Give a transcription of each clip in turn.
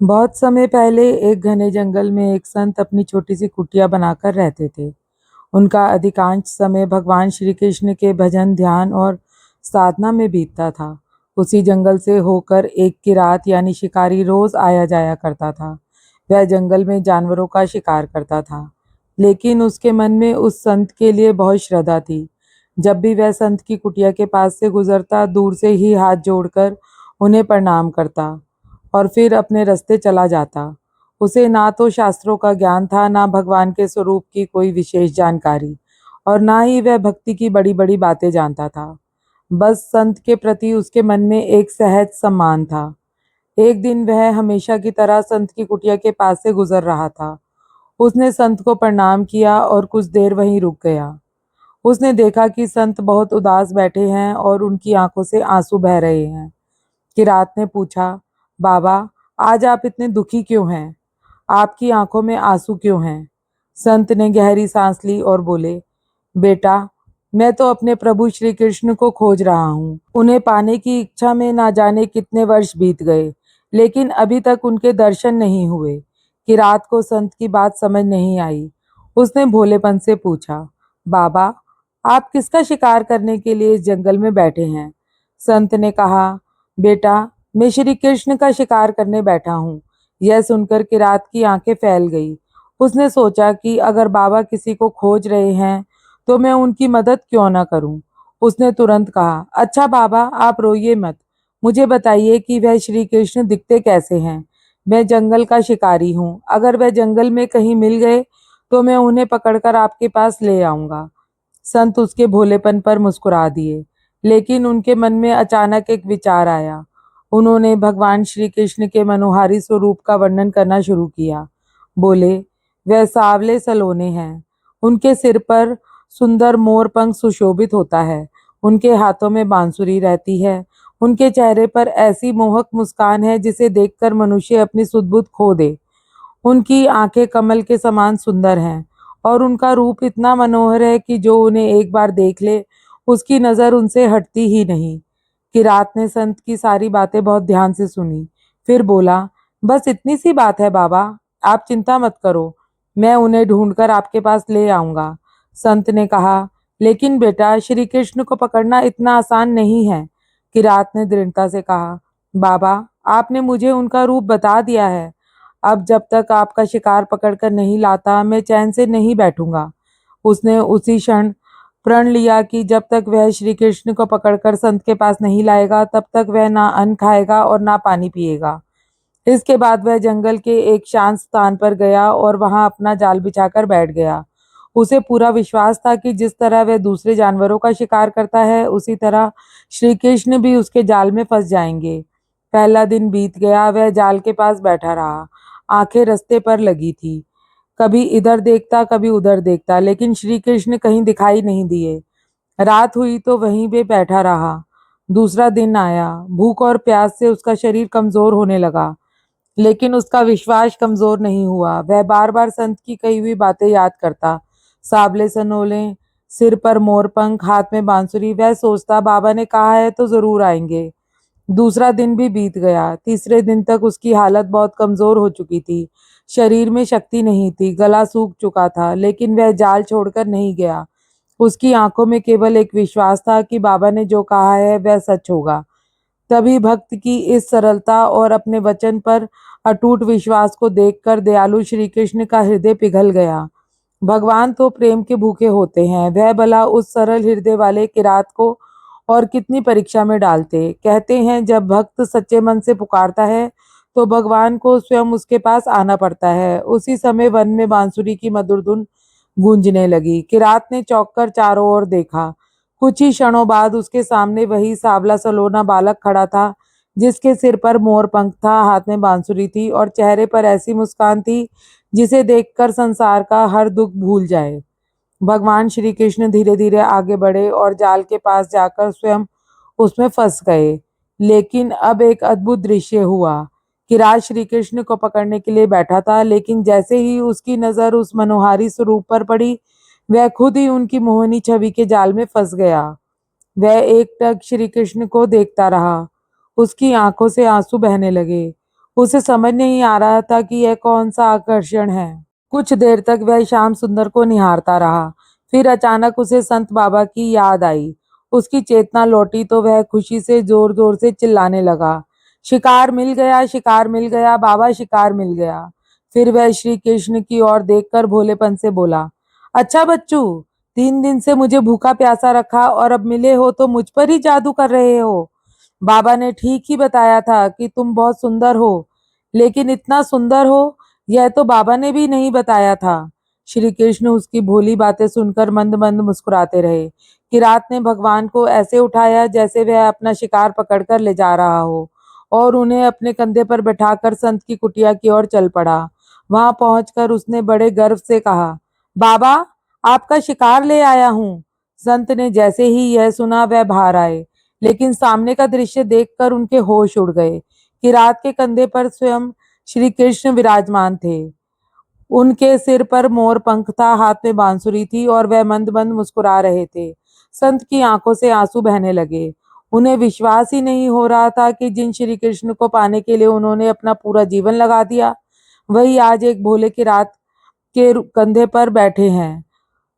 बहुत समय पहले एक घने जंगल में एक संत अपनी छोटी सी कुटिया बनाकर रहते थे। उनका अधिकांश समय भगवान श्री कृष्ण के भजन, ध्यान और साधना में बीतता था। उसी जंगल से होकर एक किरात यानी शिकारी रोज आया जाया करता था। वह जंगल में जानवरों का शिकार करता था, लेकिन उसके मन में उस संत के लिए बहुत श्रद्धा थी। जब भी वह संत की कुटिया के पास से गुजरता, दूर से ही हाथ जोड़कर उन्हें प्रणाम करता और फिर अपने रास्ते चला जाता। उसे ना तो शास्त्रों का ज्ञान था, ना भगवान के स्वरूप की कोई विशेष जानकारी, और ना ही वह भक्ति की बड़ी बड़ी बातें जानता था। बस संत के प्रति उसके मन में एक सहज सम्मान था। एक दिन वह हमेशा की तरह संत की कुटिया के पास से गुजर रहा था। उसने संत को प्रणाम किया और कुछ देर वहीं रुक गया। उसने देखा कि संत बहुत उदास बैठे हैं और उनकी आंखों से आंसू बह रहे हैं। किरात ने पूछा, बाबा, आज आप इतने दुखी क्यों हैं? आपकी आंखों में आंसू क्यों हैं? संत ने गहरी सांस ली और बोले, बेटा, मैं तो अपने प्रभु श्री कृष्ण को खोज रहा हूँ। उन्हें पाने की इच्छा में ना जाने कितने वर्ष बीत गए, लेकिन अभी तक उनके दर्शन नहीं हुए। किरात को संत की बात समझ नहीं आई। उसने भोलेपन से पूछा, बाबा, आप किसका शिकार करने के लिए इस जंगल में बैठे हैं? संत ने कहा, बेटा, मैं श्री कृष्ण का शिकार करने बैठा हूँ। यह सुनकर किरात की आंखें फैल गई। उसने सोचा कि अगर बाबा किसी को खोज रहे हैं तो मैं उनकी मदद क्यों ना करूं। उसने तुरंत कहा, अच्छा बाबा, आप रोइए मत। मुझे बताइए कि वह श्री कृष्ण दिखते कैसे हैं। मैं जंगल का शिकारी हूँ। अगर वह जंगल में कहीं मिल गए तो मैं उन्हें पकड़कर आपके पास ले आऊंगा। संत उसके भोलेपन पर मुस्कुरा दिए, लेकिन उनके मन में अचानक एक विचार आया। उन्होंने भगवान श्री कृष्ण के मनोहारी स्वरूप का वर्णन करना शुरू किया। बोले, वह सांवले सलोने हैं। उनके सिर पर सुंदर मोर पंख सुशोभित होता है। उनके हाथों में बांसुरी रहती है। उनके चेहरे पर ऐसी मोहक मुस्कान है जिसे देखकर मनुष्य अपनी सुध-बुध खो दे। उनकी आंखें कमल के समान सुंदर हैं और उनका रूप इतना मनोहर है कि जो उन्हें एक बार देख ले, उसकी नजर उनसे हटती ही नहीं। किरात ने संत की सारी बातें बहुत ध्यान से सुनी। फिर बोला, बस इतनी सी बात है बाबा, आप चिंता मत करो। मैं उन्हें ढूंढकर आपके पास ले आऊंगा। संत ने कहा, लेकिन बेटा, श्री कृष्ण को पकड़ना इतना आसान नहीं है। किरात ने दृढ़ता से कहा, बाबा, आपने मुझे उनका रूप बता दिया है। अब जब तक आपका शिकार पकड़कर नहीं लाता, मैं चैन से नहीं बैठूंगा। उसने उसी क्षण प्रण लिया कि जब तक वह श्री कृष्ण को पकड़कर संत के पास नहीं लाएगा, तब तक वह ना अन्न खाएगा और ना पानी पिएगा। इसके बाद वह जंगल के एक शांत स्थान पर गया और वहां अपना जाल बिछाकर बैठ गया। उसे पूरा विश्वास था कि जिस तरह वह दूसरे जानवरों का शिकार करता है, उसी तरह श्री कृष्ण भी उसके जाल में फंस जाएंगे। पहला दिन बीत गया। वह जाल के पास बैठा रहा, आंखें रास्ते पर लगी थी। कभी इधर देखता, कभी उधर देखता, लेकिन श्री कृष्ण कहीं दिखाई नहीं दिए। रात हुई तो वहीं पे बैठा रहा। दूसरा दिन आया। भूख और प्यास से उसका शरीर कमजोर होने लगा, लेकिन उसका विश्वास कमजोर नहीं हुआ। वह बार बार संत की कही हुई बातें याद करता। साबले सनोले, सिर पर मोरपंख, हाथ में बांसुरी। वह सोचता, बाबा ने कहा है तो जरूर आएंगे। दूसरा दिन भी बीत गया। तीसरे दिन तक उसकी हालत बहुत कमजोर हो चुकी थी। शरीर में शक्ति नहीं थी, गला सूख चुका था, लेकिन वह जाल छोड़कर नहीं गया। उसकी आंखों में केवल एक विश्वास था कि बाबा ने जो कहा है वह सच होगा। तभी भक्त की इस सरलता और अपने वचन पर अटूट विश्वास को देखकर दयालु श्री कृष्ण का हृदय पिघल गया। भगवान तो प्रेम के भूखे होते हैं, वह भला उस सरल हृदय वाले किरात को और कितनी परीक्षा में डालते। कहते हैं, जब भक्त सच्चे मन से पुकारता है तो भगवान को स्वयं उसके पास आना पड़ता है। उसी समय वन में बांसुरी की मधुर धुन गूंजने लगी। किरात ने चौंक कर चारों ओर देखा। कुछ ही क्षणों बाद उसके सामने वही सावला सलोना बालक खड़ा था, जिसके सिर पर मोर पंख था, हाथ में बांसुरी थी और चेहरे पर ऐसी मुस्कान थी जिसे देखकर संसार का हर दुख भूल जाए। भगवान श्री कृष्ण धीरे धीरे आगे बढ़े और जाल के पास जाकर स्वयं उसमें फंस गए। लेकिन अब एक अद्भुत दृश्य हुआ। किरात श्री कृष्ण को पकड़ने के लिए बैठा था, लेकिन जैसे ही उसकी नजर उस मनोहारी स्वरूप पर पड़ी, वह खुद ही उनकी मोहनी छवि के जाल में फंस गया। वह एकटक श्री कृष्ण को देखता रहा। उसकी आंखों से आंसू बहने लगे। उसे समझ नहीं आ रहा था कि यह कौन सा आकर्षण है। कुछ देर तक वह श्याम सुंदर को निहारता रहा। फिर अचानक उसे संत बाबा की याद आई। उसकी चेतना लौटी तो वह खुशी से जोर जोर से चिल्लाने लगा, शिकार मिल गया, शिकार मिल गया, बाबा शिकार मिल गया। फिर वह श्री कृष्ण की ओर देखकर भोलेपन से बोला, अच्छा बच्चू, 3 दिन से मुझे भूखा प्यासा रखा और अब मिले हो तो मुझ पर ही जादू कर रहे हो। बाबा ने ठीक ही बताया था कि तुम बहुत सुंदर हो, लेकिन इतना सुंदर हो यह तो बाबा ने भी नहीं बताया था। श्री कृष्ण उसकी भोली बातें सुनकर मंद मंद मुस्कुराते रहे। किरात ने भगवान को ऐसे उठाया जैसे वह अपना शिकार पकड़कर ले जा रहा हो और उन्हें अपने कंधे पर बैठाकर संत की कुटिया की ओर चल पड़ा। वहां पहुंचकर उसने बड़े गर्व से कहा, बाबा, आपका शिकार ले आया हूँ। संत ने जैसे ही यह सुना वह बाहर आए, लेकिन सामने का दृश्य देखकर उनके होश उड़ गए। किरात के कंधे पर स्वयं श्री कृष्ण विराजमान थे। उनके सिर पर मोर पंख था, हाथ में बांसुरी थी और वह मंद मंद मुस्कुरा रहे थे। संत की आंखों से आंसू बहने लगे। उन्हें विश्वास ही नहीं हो रहा था कि जिन श्री कृष्ण को पाने के लिए उन्होंने अपना पूरा जीवन लगा दिया, वही आज एक भोले किरात के कंधे पर बैठे हैं।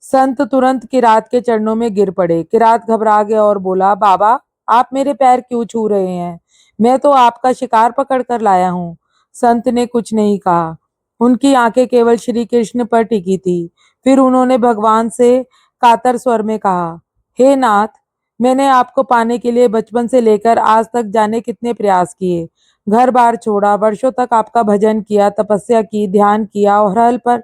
संत तुरंत किरात के चरणों में गिर पड़े। किरात घबरा गया और बोला, बाबा, आप मेरे पैर क्यों छू रहे हैं? मैं तो आपका शिकार पकड़ कर लाया हूँ। संत ने कुछ नहीं कहा। उनकी आंखें केवल श्री कृष्ण पर टिकी थी। फिर उन्होंने भगवान से कातर स्वर में कहा, हे नाथ, मैंने आपको पाने के लिए बचपन से लेकर आज तक जाने कितने प्रयास किए, घर बार छोड़ा, वर्षों तक आपका भजन किया, तपस्या की, ध्यान किया और हल पर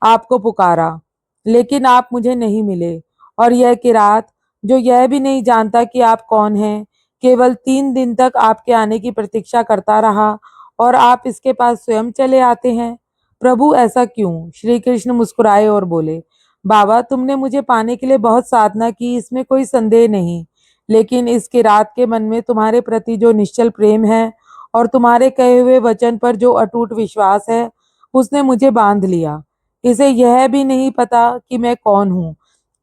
आपको पुकारा, लेकिन आप मुझे नहीं मिले। और यह किरात, जो यह भी नहीं जानता कि आप कौन हैं, केवल 3 दिन तक आपके आने की प्रतीक्षा करता रहा और आप इसके पास स्वयं चले आते हैं। प्रभु, ऐसा क्यों? श्री कृष्ण मुस्कुराए और बोले, बाबा, तुमने मुझे पाने के लिए बहुत साधना की, इसमें कोई संदेह नहीं, लेकिन इस किरात के मन में तुम्हारे प्रति जो निश्चल प्रेम है और तुम्हारे कहे हुए वचन पर जो अटूट विश्वास है, उसने मुझे बांध लिया। इसे यह भी नहीं पता कि मैं कौन हूँ।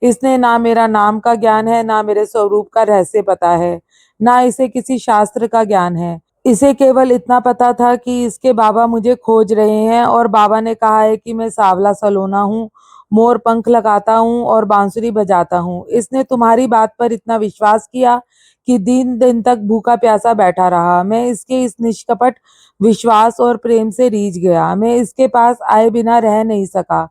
इसने ना मेरा नाम का ज्ञान है, ना मेरे स्वरूप का रहस्य पता है, ना इसे किसी शास्त्र का ज्ञान है। इसे केवल इतना पता था कि इसके बाबा मुझे खोज रहे हैं और बाबा ने कहा है कि मैं सांवला सलोना हूँ, मोर पंख लगाता हूँ और बांसुरी बजाता हूँ। इसने तुम्हारी बात पर इतना विश्वास किया कि 3 दिन तक भूखा प्यासा बैठा रहा। मैं इसके इस निष्कपट विश्वास और प्रेम से रीझ गया। मैं इसके पास आए बिना रह नहीं सका।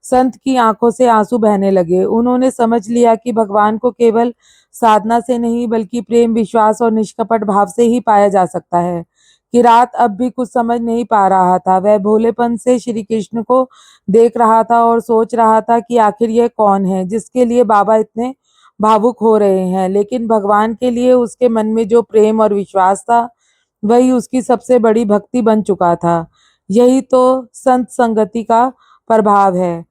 संत की आंखों से आंसू बहने लगे। उन्होंने समझ लिया कि भगवान को केवल साधना से नहीं बल्कि प्रेम, विश्वास और निष्कपट भाव से ही पाया जा सकता है। किरात अब भी कुछ समझ नहीं पा रहा था। वह भोलेपन से श्री कृष्ण को देख रहा था और सोच रहा था कि आखिर यह कौन है जिसके लिए बाबा इतने भावुक हो रहे हैं। लेकिन भगवान के लिए उसके मन में जो प्रेम और विश्वास था, वही उसकी सबसे बड़ी भक्ति बन चुका था। यही तो संत संगति का प्रभाव है।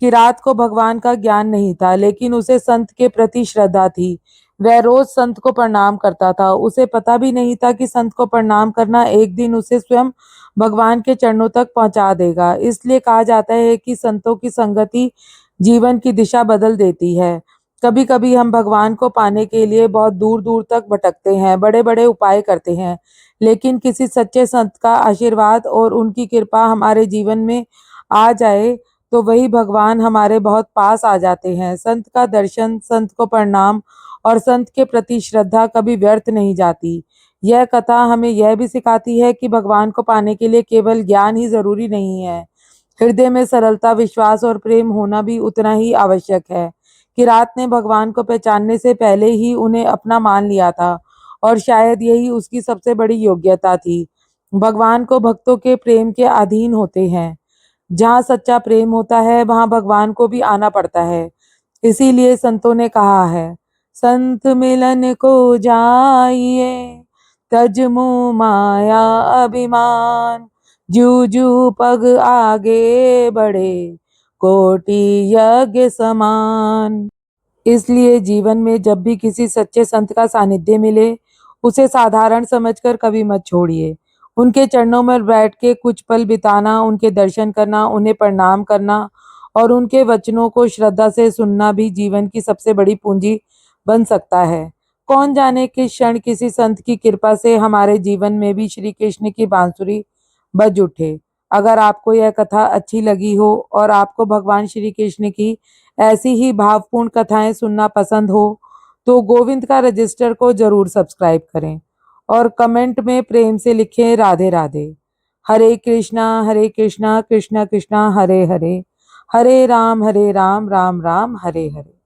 किरात को भगवान का ज्ञान नहीं था, लेकिन उसे संत के प्रति श्रद्धा थी। वह रोज संत को प्रणाम करता था। उसे पता भी नहीं था कि संत को प्रणाम करना एक दिन उसे स्वयं भगवान के चरणों तक पहुंचा देगा। इसलिए कहा जाता है कि संतों की संगति जीवन की दिशा बदल देती है। कभी कभी हम भगवान को पाने के लिए बहुत दूर दूर तक भटकते हैं, बड़े बड़े उपाय करते हैं, लेकिन किसी सच्चे संत का आशीर्वाद और उनकी कृपा हमारे जीवन में आ जाए तो वही भगवान हमारे बहुत पास आ जाते हैं। संत का दर्शन, संत को प्रणाम और संत के प्रति श्रद्धा कभी व्यर्थ नहीं जाती। यह कथा हमें यह भी सिखाती है कि भगवान को पाने के लिए केवल ज्ञान ही जरूरी नहीं है, हृदय में सरलता, विश्वास और प्रेम होना भी उतना ही आवश्यक है। किरात ने भगवान को पहचानने से पहले ही उन्हें अपना मान लिया था और शायद यही उसकी सबसे बड़ी योग्यता थी। भगवान को भक्तों के प्रेम के अधीन होते हैं। जहाँ सच्चा प्रेम होता है वहां भगवान को भी आना पड़ता है। इसीलिए संतों ने कहा है, संत मिलन को जाइए, तज मुँह माया अभिमान, जू जू पग आगे बढ़े, कोटि यज्ञ समान। इसलिए जीवन में जब भी किसी सच्चे संत का सानिध्य मिले, उसे साधारण समझकर कभी मत छोड़िए। उनके चरणों में बैठ के कुछ पल बिताना, उनके दर्शन करना, उन्हें प्रणाम करना और उनके वचनों को श्रद्धा से सुनना भी जीवन की सबसे बड़ी पूंजी बन सकता है। कौन जाने किस क्षण किसी संत की कृपा से हमारे जीवन में भी श्री कृष्ण की बांसुरी बज उठे। अगर आपको यह कथा अच्छी लगी हो और आपको भगवान श्री कृष्ण की ऐसी ही भावपूर्ण कथाएं सुनना पसंद हो तो गोविंद का रजिस्टर को जरूर सब्सक्राइब करें और कमेंट में प्रेम से लिखें राधे राधे। हरे कृष्णा कृष्णा कृष्णा हरे हरे, हरे राम राम राम हरे हरे।